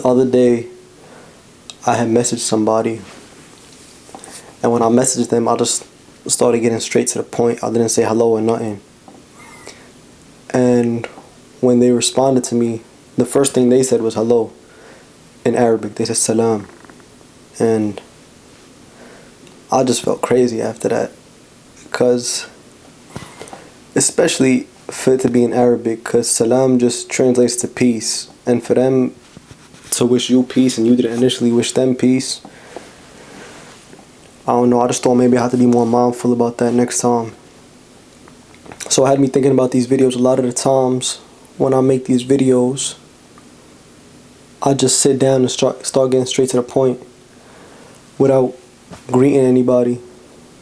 The other day, I had messaged somebody, and when I messaged them, I just started getting straight to the point. I didn't say hello or nothing. And when they responded to me, the first thing they said was hello in Arabic. They said salam. And I just felt crazy after that, because especially for it to be in Arabic, because salam just translates to peace, and for them to wish you peace and you didn't initially wish them peace, I don't know, I just thought maybe I have to be more mindful about that next time. So it had me thinking about these videos. A lot of the times when I make these videos, I just sit down and start getting straight to the point without greeting anybody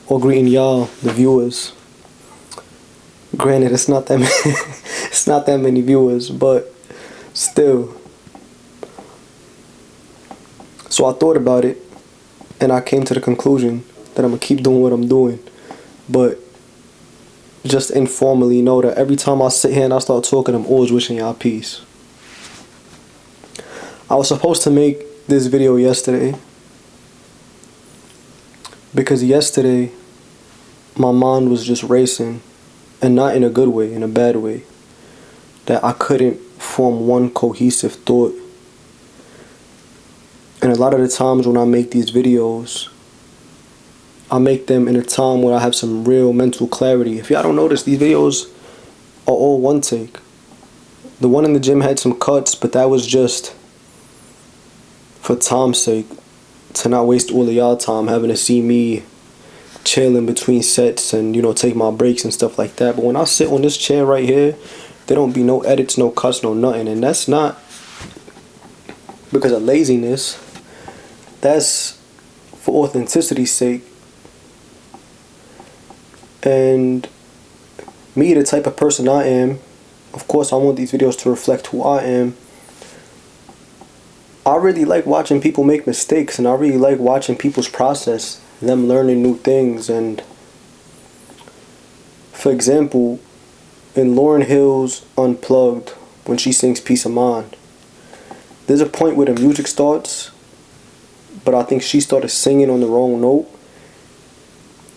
or greeting y'all, the viewers. Granted, it's not that many, it's not that many viewers, but still. So I thought about it, and I came to the conclusion that I'm gonna keep doing what I'm doing, but just informally know that every time I sit here and I start talking, I'm always wishing y'all peace. I was supposed to make this video yesterday, because yesterday my mind was just racing, and not in a good way, in a bad way, that I couldn't form one cohesive thought. And a lot of the times when I make these videos, I make them in a time where I have some real mental clarity. If y'all don't notice, these videos are all one take. The one in the gym had some cuts, but that was just for time's sake, to not waste all of y'all time having to see me chilling between sets and, you know, take my breaks and stuff like that. But when I sit on this chair right here, there don't be no edits, no cuts, no nothing. And that's not because of laziness. That's for authenticity's sake. And me, the type of person I am, of course I want these videos to reflect who I am. I really like watching people make mistakes, and I really like watching people's process, them learning new things. And for example, in Lauryn Hill's Unplugged, when she sings Peace of Mind, there's a point where the music starts, but I think she started singing on the wrong note,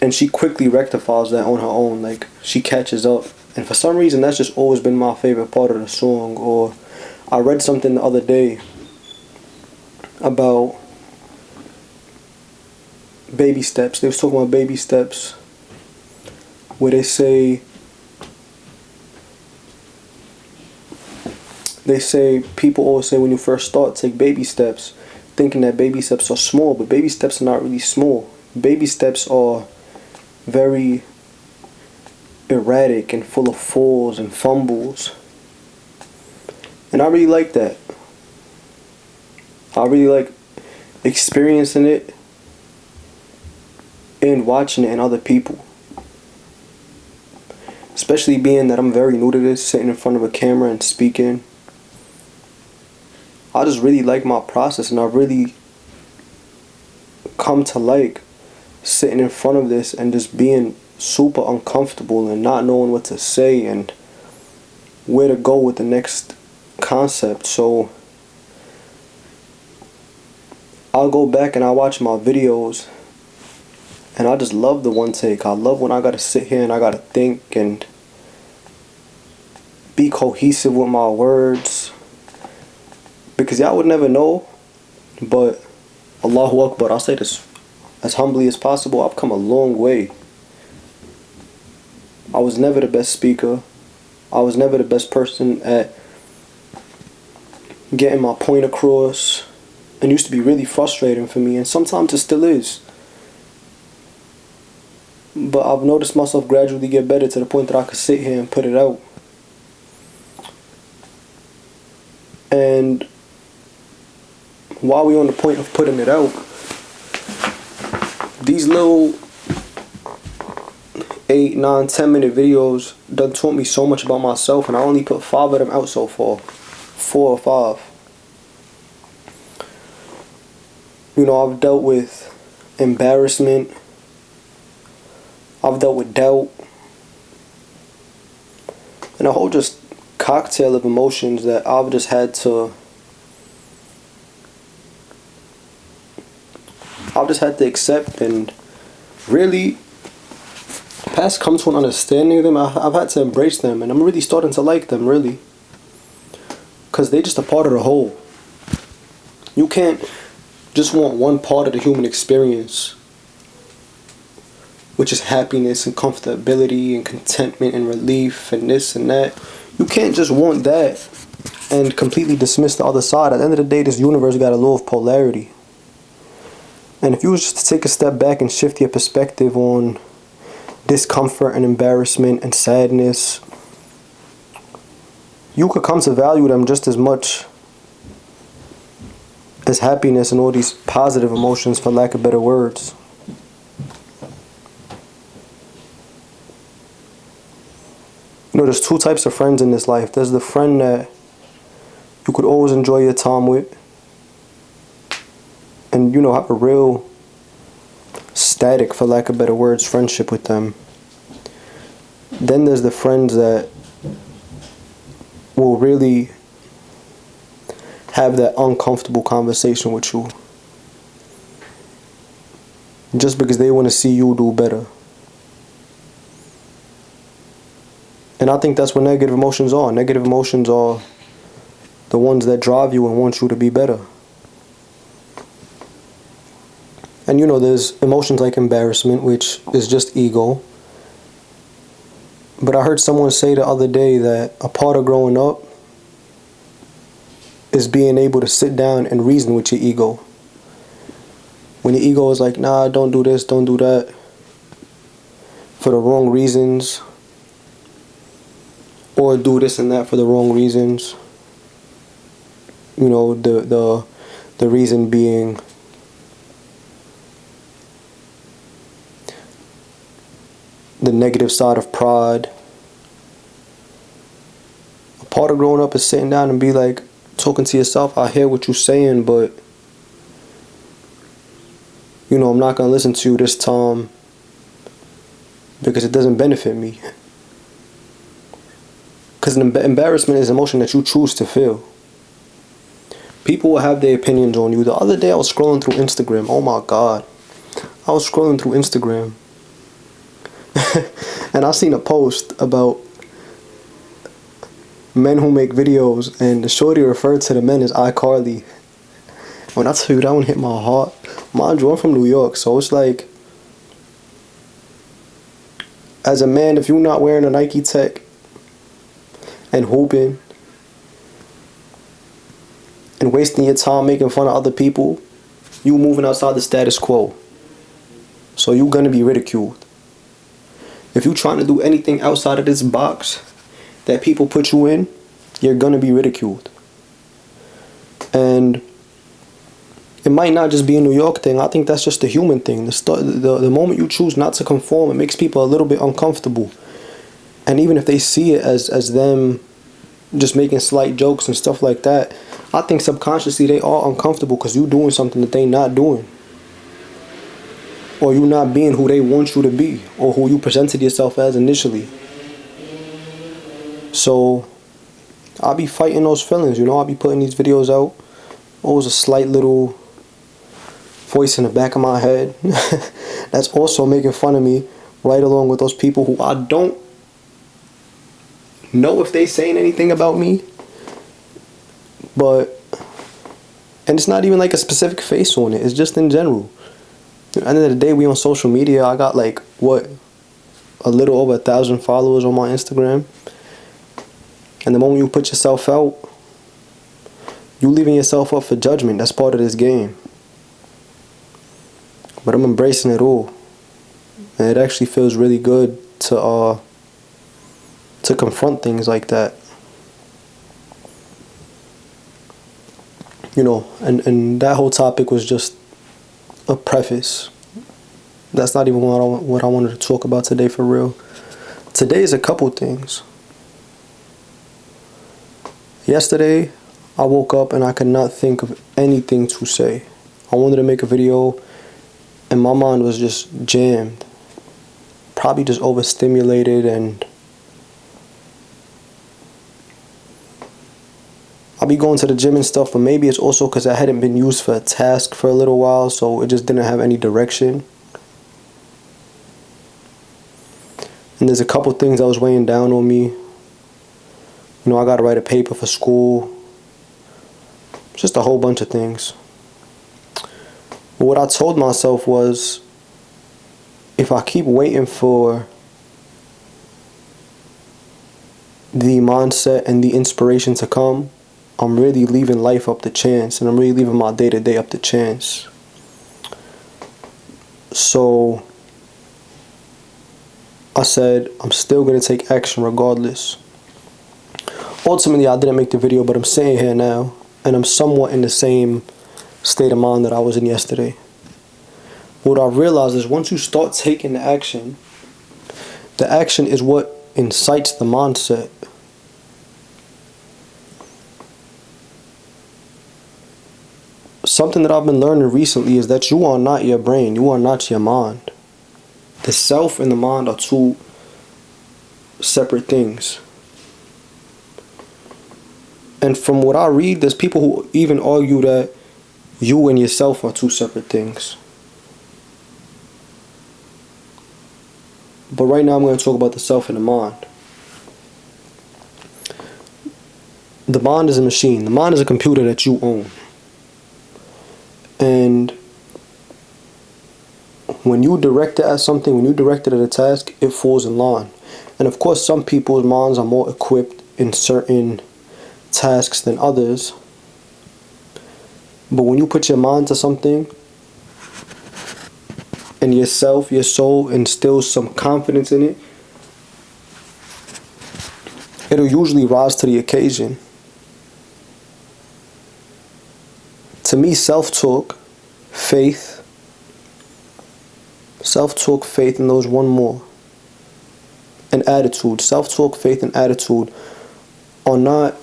and she quickly rectifies that on her own. Like, she catches up, and for some reason that's just always been my favorite part of the song. Or I read something the other day about baby steps. They was talking about baby steps, where they say people always say when you first start, take baby steps, thinking that baby steps are small, but baby steps are not really small. Baby steps are very erratic and full of falls and fumbles, and I really like that. I really like experiencing it and watching it in other people, especially being that I'm very new to this, sitting in front of a camera and speaking. I just really like my process, and I really come to like sitting in front of this and just being super uncomfortable and not knowing what to say and where to go with the next concept. So I'll go back and I watch my videos, and I just love the one take. I love when I gotta sit here and I gotta think and be cohesive with my words, because y'all would never know, but Allahu Akbar, I'll say this as humbly as possible, I've come a long way. I was never the best speaker. I was never the best person at getting my point across, and used to be really frustrating for me, and sometimes it still is. But I've noticed myself gradually get better to the point that I could sit here and put it out. And while we're on the point of putting it out, these little 8, 9, 10 minute videos done taught me so much about myself, and I only put 5 of them out so far. 4 or 5. You know, I've dealt with embarrassment, I've dealt with doubt, and a whole just cocktail of emotions that I've just had to I've just had to accept and really past come to an understanding of them. I've had to embrace them, and I'm really starting to like them, really, because they just a part of the whole. You can't just want one part of the human experience, which is happiness and comfortability and contentment and relief and this and that. You can't just want that and completely dismiss the other side. At the end of the day, this universe got a law of polarity. And if you was just to take a step back and shift your perspective on discomfort and embarrassment and sadness, you could come to value them just as much as happiness and all these positive emotions, for lack of better words. You know, there's two types of friends in this life. There's the friend that you could always enjoy your time with and, you know, have a real static, for lack of better words, friendship with them. Then there's the friends that will really have that uncomfortable conversation with you just because they want to see you do better. And I think that's what negative emotions are. Negative emotions are the ones that drive you and want you to be better. And you know, there's emotions like embarrassment, which is just ego. But I heard someone say the other day that a part of growing up is being able to sit down and reason with your ego. When your ego is like, nah, don't do this, don't do that, for the wrong reasons, or do this and that for the wrong reasons. You know, the reason being the negative side of pride. A part of growing up is sitting down and be like, talking to yourself, I hear what you're saying, but you know, I'm not going to listen to you this time because it doesn't benefit me. Because embarrassment is an emotion that you choose to feel. People will have their opinions on you. The other day I was scrolling through Instagram. Oh my God. I was scrolling through Instagram and I seen a post about men who make videos, and the shorty referred to the men as iCarly. When I tell you, that one hit my heart. Mind you, I'm from New York, so it's like, as a man, if you're not wearing a Nike Tech and hooping and wasting your time making fun of other people, you moving outside the status quo. So you're gonna be ridiculed. If you're trying to do anything outside of this box that people put you in, you're gonna be ridiculed. And it might not just be a New York thing. I think that's just a human thing. The moment you choose not to conform, it makes people a little bit uncomfortable. And even if they see it as them just making slight jokes and stuff like that, I think subconsciously they are uncomfortable because you're doing something that they not doing. Or you not being who they want you to be, or who you presented yourself as initially. So I'll be fighting those feelings, you know. I'll be putting these videos out. Always a slight little voice in the back of my head that's also making fun of me, right along with those people who I don't know if they saying anything about me. But, and it's not even like a specific face on it, it's just in general. At the end of the day, we on social media. I got like, what, a little over 1,000 followers on my Instagram. And the moment you put yourself out, you leaving yourself up for judgment. That's part of this game. But I'm embracing it all. And it actually feels really good to confront things like that. You know, and that whole topic was just a preface. That's not even what I wanted to talk about today for real. Today is a couple things. Yesterday, I woke up and I could not think of anything to say. I wanted to make a video and my mind was just jammed. Probably just overstimulated, and I'll be going to the gym and stuff, but maybe it's also because I hadn't been used for a task for a little while, so it just didn't have any direction. And there's a couple things that was weighing down on me. You know, I got to write a paper for school. Just a whole bunch of things. But what I told myself was, if I keep waiting for the mindset and the inspiration to come, I'm really leaving life up to chance, and I'm really leaving my day-to-day up to chance. So I said, I'm still going to take action regardless. Ultimately, I didn't make the video, but I'm sitting here now, and I'm somewhat in the same state of mind that I was in yesterday. What I realized is once you start taking the action is what incites the mindset. Something that I've been learning recently is that you are not your brain, you are not your mind. The self and the mind are two separate things. And from what I read, there's people who even argue that you and yourself are two separate things. But right now I'm going to talk about the self and the mind. The mind is a machine. The mind is a computer that you own. And when you direct it at something, when you direct it at a task, it falls in line. And of course, some people's minds are more equipped in certain tasks than others. But when you put your mind to something, and yourself, your soul, instills some confidence in it, it'll usually rise to the occasion. To me, self-talk, faith, and there was one more. And attitude. Self-talk, faith, and attitude are not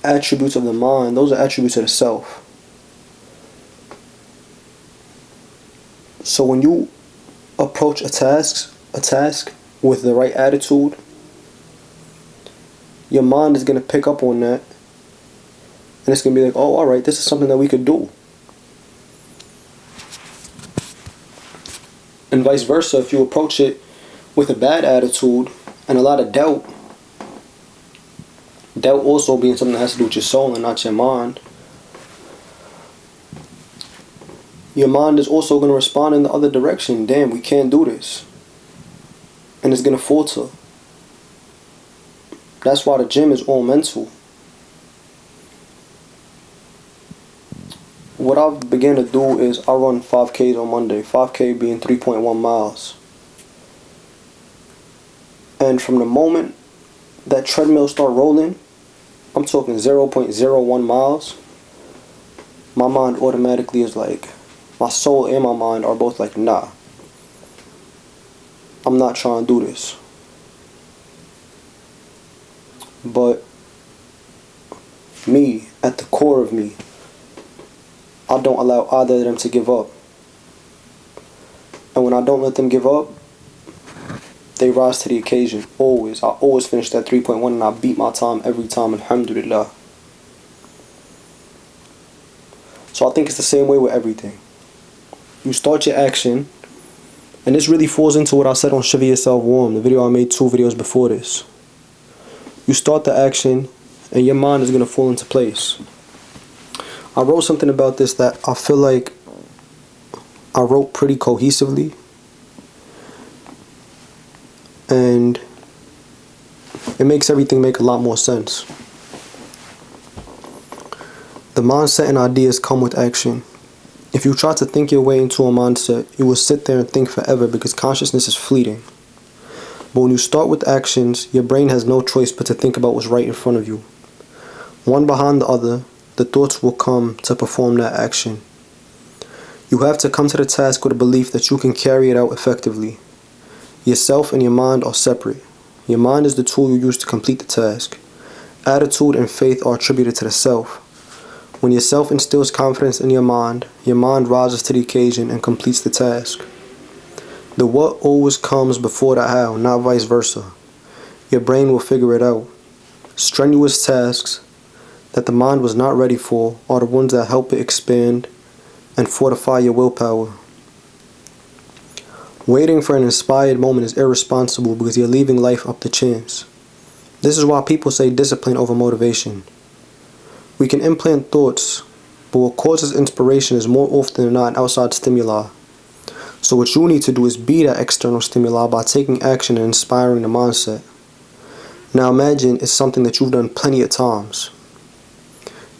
attributes of the mind. Those are attributes of the self. So when you approach a task with the right attitude, your mind is going to pick up on that. And it's going to be like, oh, alright, this is something that we could do. And vice versa, if you approach it with a bad attitude and a lot of doubt also being something that has to do with your soul and not your mind, your mind is also going to respond in the other direction. Damn, we can't do this. And it's going to falter. That's why the gym is all mental. What I've begun to do is I run 5Ks on Monday. 5K being 3.1 miles. And from the moment that treadmill start rolling, I'm talking 0.01 miles, my mind automatically is like, my soul and my mind are both like, nah, I'm not trying to do this. But me, at the core of me, I don't allow either of them to give up. And when I don't let them give up, they rise to the occasion. Always. I always finish that 3.1 and I beat my time every time. Alhamdulillah. So I think it's the same way with everything. You start your action, and this really falls into what I said on Shiver Yourself Warm, the video I made 2 videos before this. You start the action, and your mind is going to fall into place. I wrote something about this that I feel like I wrote pretty cohesively. And it makes everything make a lot more sense. The mindset and ideas come with action. If you try to think your way into a mindset, you will sit there and think forever because consciousness is fleeting. But when you start with actions, your brain has no choice but to think about what's right in front of you. One behind the other, the thoughts will come to perform that action. You have to come to the task with a belief that you can carry it out effectively. Yourself and your mind are separate. Your mind is the tool you use to complete the task. Attitude and faith are attributed to the self. When your self instills confidence in your mind rises to the occasion and completes the task. The what always comes before the how, not vice versa. Your brain will figure it out. Strenuous tasks, that the mind was not ready for are the ones that help it expand and fortify your willpower. Waiting for an inspired moment is irresponsible because you're leaving life up to chance. This is why people say discipline over motivation. We can implant thoughts, but what causes inspiration is more often than not an outside stimuli. So what you need to do is be that external stimuli by taking action and inspiring the mindset. Now imagine it's something that you've done plenty of times.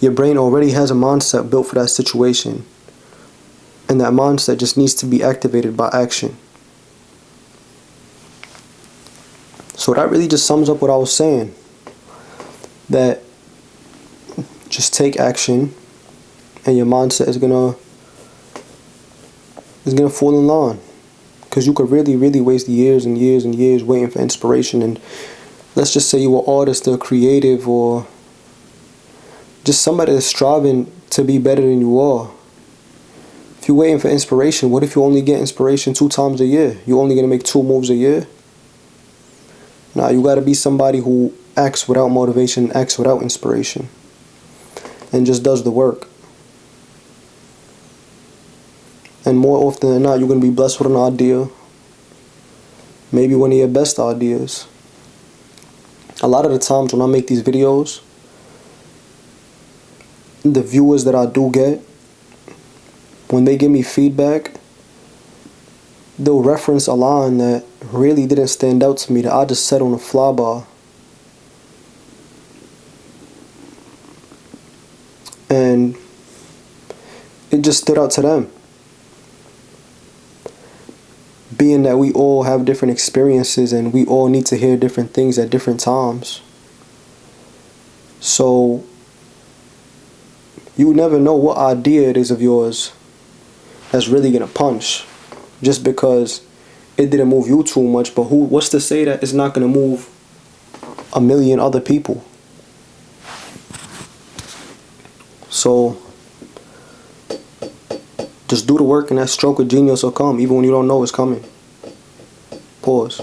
Your brain already has a mindset built for that situation, and that mindset just needs to be activated by action. So that really just sums up what I was saying. That just take action and your mindset is gonna fall in line. Because you could really waste years and years and years waiting for inspiration. And let's just say you're an artist or creative or just somebody that's striving to be better than you are. If you're waiting for inspiration, what if you only get inspiration 2 times a year? You're only gonna make 2 moves a year? Nah, you gotta be somebody who acts without motivation, acts without inspiration, and just does the work. And more often than not, you're gonna be blessed with an idea, maybe one of your best ideas. A lot of the times when I make these videos, the viewers that I do get, when they give me feedback, they'll reference a line that really didn't stand out to me, that I just said on a flyby. And it just stood out to them. Being that we all have different experiences and we all need to hear different things at different times. So you never know what idea it is of yours that's really gonna punch. Just because it didn't move you too much, but what's to say that it's not gonna move a million other people? So just do the work and that stroke of genius will come, even when you don't know it's coming. Pause.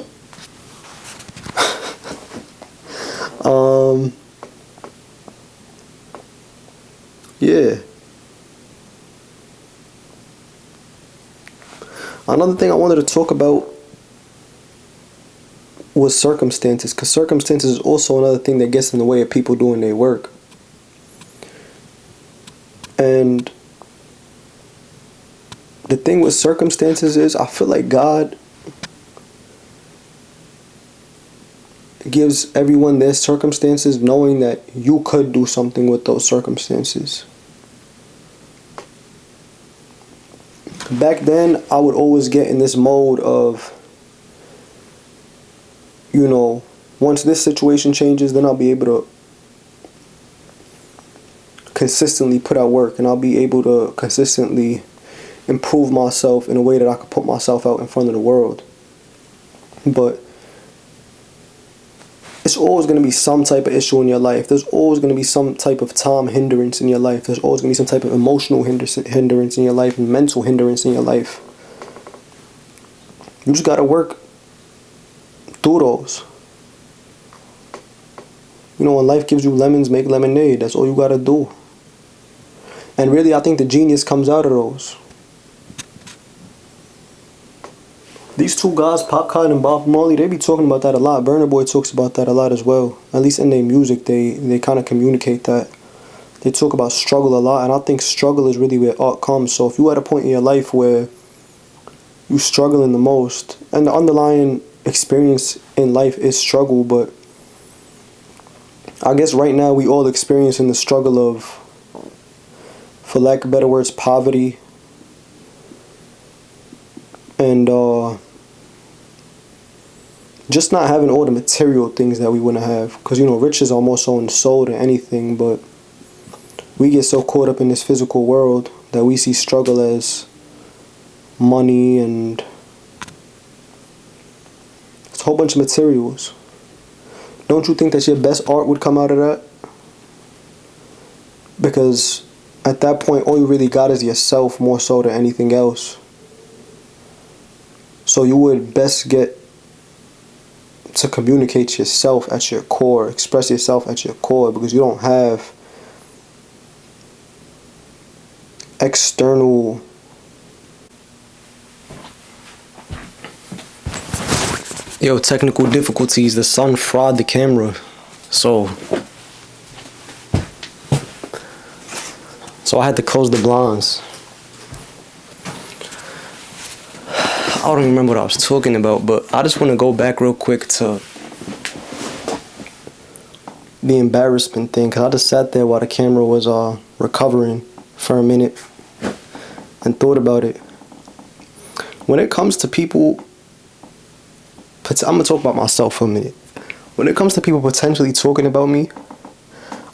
Yeah. Another thing I wanted to talk about was circumstances, because circumstances is also another thing that gets in the way of people doing their work. And the thing with circumstances is, I feel like God gives everyone their circumstances knowing that you could do something with those circumstances. Back then, I would always get in this mode of, once this situation changes, then I'll be able to consistently put out work, and I'll be able to consistently improve myself in a way that I could put myself out in front of the world. But it's always going to be some type of issue in your life. There's always going to be some type of time hindrance in your life. There's always going to be some type of emotional hindrance in your life and mental hindrance in your life. You just got to work through those. When life gives you lemons, make lemonade. That's all you got to do. And really, I think the genius comes out of those. These 2 guys, Popcaan and Bob Marley, they be talking about that a lot. Burna Boy talks about that a lot as well. At least in their music, they kind of communicate that. They talk about struggle a lot, and I think struggle is really where art comes. So if you're at a point in your life where you're struggling the most, and the underlying experience in life is struggle, but I guess right now we all experiencing the struggle of, for lack of better words, poverty, and just not having all the material things that we want to have. Because, riches are more so in the soul than anything, but we get so caught up in this physical world that we see struggle as money and it's a whole bunch of materials. Don't you think that your best art would come out of that? Because at that point, all you really got is yourself more so than anything else. So you would best get to communicate yourself at your core, express yourself at your core, because you don't have external technical difficulties. The sun fried the camera, so I had to close the blinds. I don't even remember what I was talking about, but I just want to go back real quick to the embarrassment thing, because I just sat there while the camera was recovering for a minute and thought about it. When it comes to people, I'm going to talk about myself for a minute. When it comes to people potentially talking about me,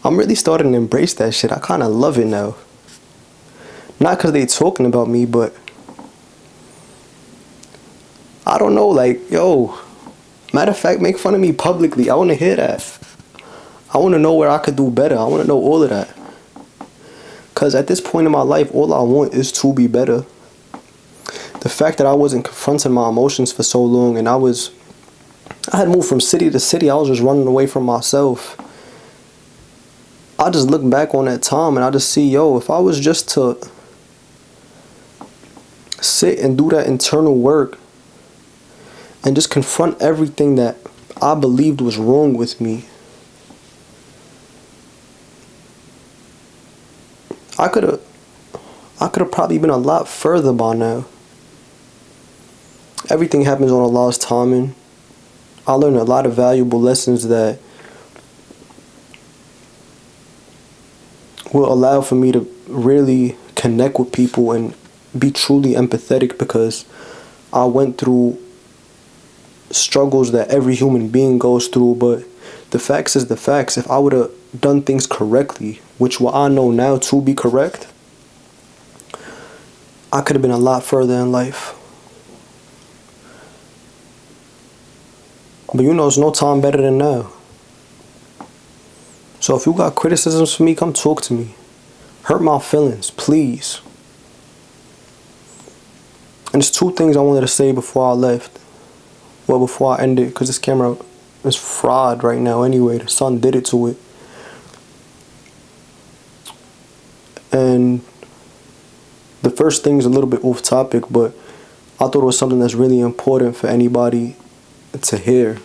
I'm really starting to embrace that shit. I kind of love it now. Not because they talking about me, but I don't know, like, yo, matter of fact, make fun of me publicly. I want to hear that. I want to know where I could do better. I want to know all of that. Because at this point in my life, all I want is to be better. The fact that I wasn't confronting my emotions for so long, and I had moved from city to city. I was just running away from myself. I just look back on that time and I just see, yo, if I was just to sit and do that internal work and just confront everything that I believed was wrong with me, I could have probably been a lot further by now. Everything happens on Allah's timing. I learned a lot of valuable lessons that will allow for me to really connect with people and be truly empathetic, because I went through struggles that every human being goes through. But the facts is the facts. If I would have done things correctly, which what I know now to be correct, I could have been a lot further in life. But it's no time better than now. So if you got criticisms for me, come talk to me. Hurt my feelings, please. And there's two things I wanted to say before I left. Well, before I ended, because this camera is fried right now anyway. The sun did it to it. And the first thing is a little bit off topic, but I thought it was something that's really important for anybody to hear.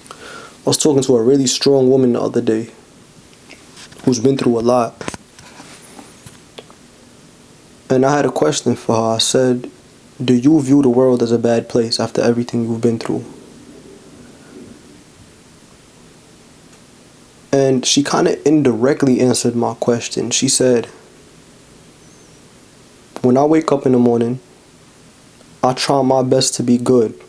I was talking to a really strong woman the other day who's been through a lot. And I had a question for her. I said, do you view the world as a bad place after everything you've been through? And she kind of indirectly answered my question. She said, when I wake up in the morning, I try my best to be good.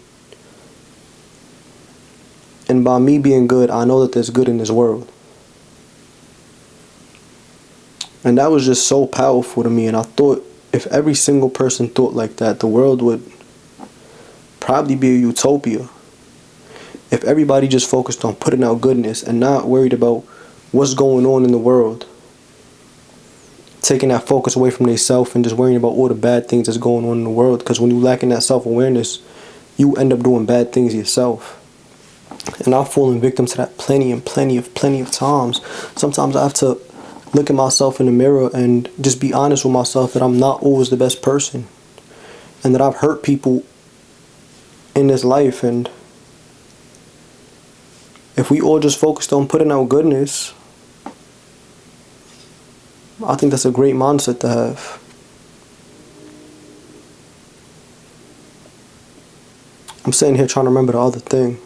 And by me being good, I know that there's good in this world. And that was just so powerful to me. And I thought if every single person thought like that, the world would probably be a utopia. If everybody just focused on putting out goodness and not worried about what's going on in the world. Taking that focus away from themselves and just worrying about all the bad things that's going on in the world. Because when you lack in that self-awareness, you end up doing bad things yourself. And I've fallen victim to that plenty of times. Sometimes I have to look at myself in the mirror and just be honest with myself that I'm not always the best person. And that I've hurt people in this life. And if we all just focused on putting out goodness, I think that's a great mindset to have. I'm sitting here trying to remember the other thing.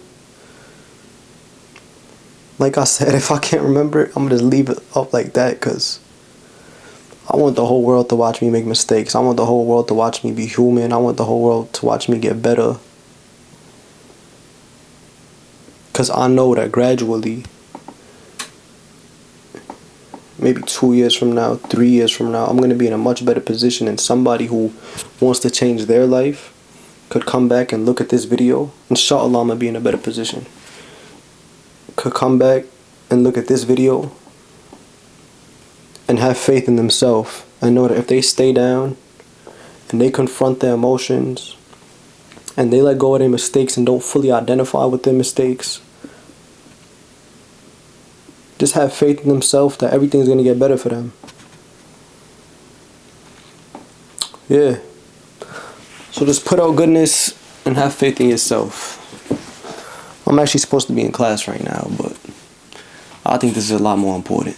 Like I said, if I can't remember it, I'm going to just leave it up like that, because I want the whole world to watch me make mistakes. I want the whole world to watch me be human. I want the whole world to watch me get better. Because I know that gradually, maybe 2 years from now, 3 years from now, I'm going to be in a much better position, and somebody who wants to change their life could come back and look at this video. Inshallah, I'm going to be in a better position. Could come back and look at this video and have faith in themselves and know that if they stay down and they confront their emotions and they let go of their mistakes and don't fully identify with their mistakes, just have faith in themselves that everything's going to get better for them. Yeah. So just put out goodness and have faith in yourself. I'm actually supposed to be in class right now, but I think this is a lot more important.